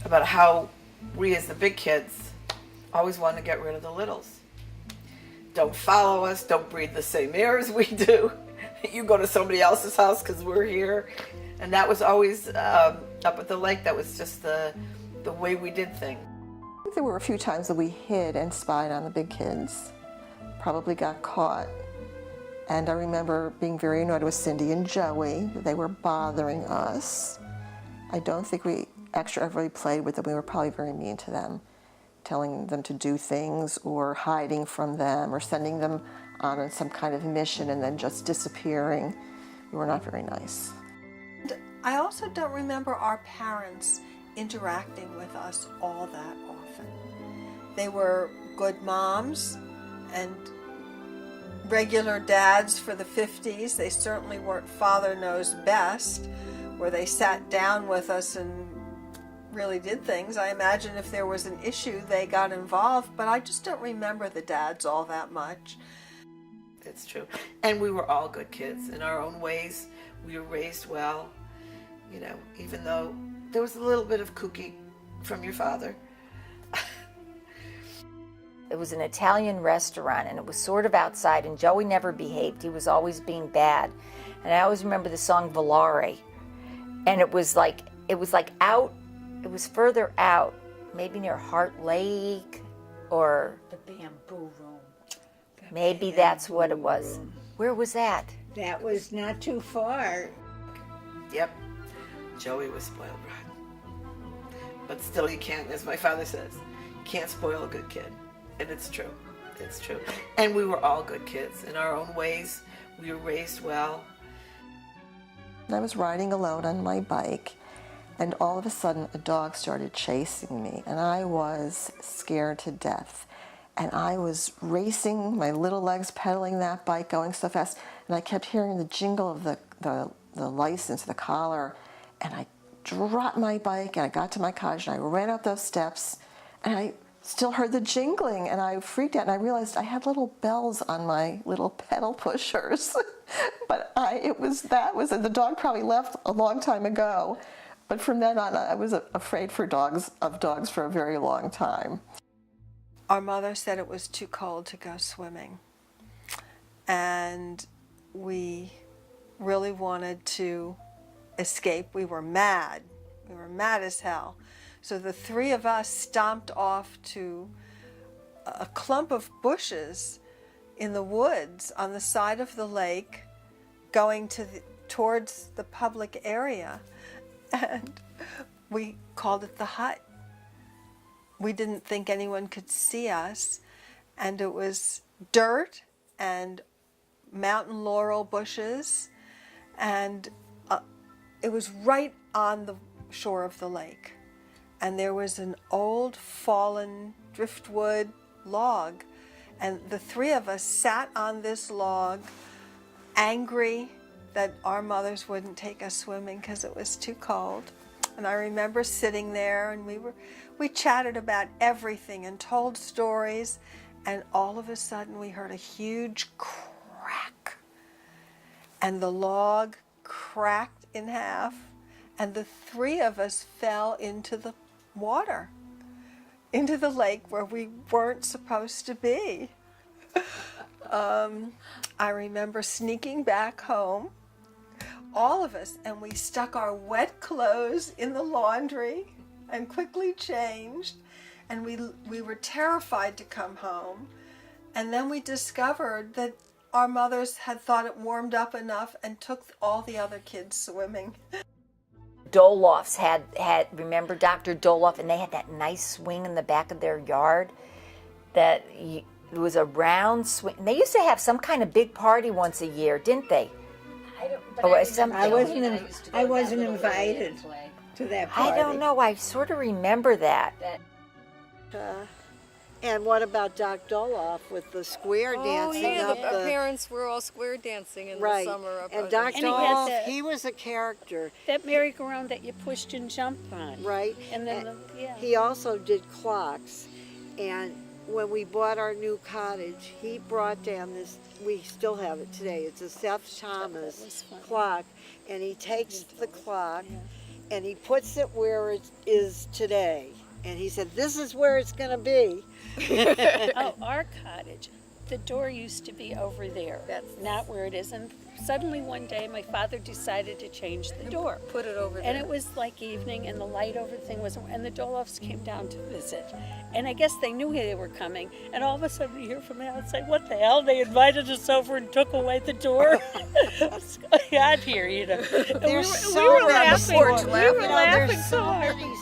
about how we as the big kids always want to get rid of the littles. Don't follow us, don't breathe the same air as we do. You go to somebody else's house because we're here. And that was always up at the lake. That was just the way we did things. I think there were a few times that we hid and spied on the big kids. Probably got caught. And I remember being very annoyed with Cindy and Joey. They were bothering us. I don't think we actually ever really played with them. We were probably very mean to them, telling them to do things or hiding from them or sending them on some kind of mission and then just disappearing. We were not very nice. I also don't remember our parents interacting with us all that often. They were good moms and regular dads for the 50s. They certainly weren't Father Knows Best, where they sat down with us and really did things. I imagine if there was an issue, they got involved, but I just don't remember the dads all that much. It's true. And we were all good kids in our own ways. We were raised well, you know, even though there was a little bit of kooky from your father. It was an Italian restaurant, and it was sort of outside, and Joey never behaved. He was always being bad. And I always remember the song Volare. And it was like out, it was further out, maybe near Heart Lake, or The Bamboo Room. maybe that's what it was. Where was that? That was not too far. Yep. Joey was spoiled rotten. But still you can't, as my father says, you can't spoil a good kid. And it's true. It's true. And we were all good kids in our own ways. We were raised well. I was riding alone on my bike, and all of a sudden a dog started chasing me, and I was scared to death. And I was racing, my little legs pedaling that bike, going so fast, and I kept hearing the jingle of the license, the collar, and I dropped my bike, and I got to my cottage, and I ran up those steps, and I still heard the jingling, and I freaked out, and I realized I had little bells on my little pedal pushers. But the dog probably left a long time ago. But from then on, I was afraid of dogs for a very long time. Our mother said it was too cold to go swimming. And we really wanted to escape. We were mad. We were mad as hell. So the three of us stomped off to a clump of bushes in the woods on the side of the lake, going towards the public area. And we called it the hut. We didn't think anyone could see us. And it was dirt and mountain laurel bushes. And it was right on the shore of the lake. And there was an old fallen driftwood log. And the three of us sat on this log, angry that our mothers wouldn't take us swimming because it was too cold. And I remember sitting there, and we chatted about everything and told stories, and all of a sudden we heard a huge crack. And the log cracked in half, and the three of us fell into the water, into the lake where we weren't supposed to be. I remember sneaking back home, all of us, and we stuck our wet clothes in the laundry and quickly changed, and we were terrified to come home. And then we discovered that our mothers had thought it warmed up enough and took all the other kids swimming. Dolofs had remember Dr. Dolof, and they had that nice swing in the back of their yard that it was a round swing. They used to have some kind of big party once a year, didn't they? I wasn't invited to that party. I don't know. I sort of remember that. And what about Doc Doloff with the square dancing up the... Our parents were all square dancing in right. the summer. Up And Doc And he had Doloff, that- he was a character. That merry-go-round that you pushed and jumped on. Right. And then, He also did clocks. And when we bought our new cottage, he brought down this, we still have it today, it's a Seth Thomas clock. And he takes the clock and he puts it where it is today. And he said, this is where it's going to be. Oh, our cottage, the door used to be over there. That's not where it is. And suddenly one day my father decided to change the door. Put it over there. And it was like evening and the light over the thing wasn't, and the Dolofs came down to visit. And I guess they knew they were coming. And all of a sudden you hear from the outside, what the hell? They invited us over and took away the door. What's going on here, you know? And They're we so were many laughing. stories. We were You know, laughing there's so so hard. many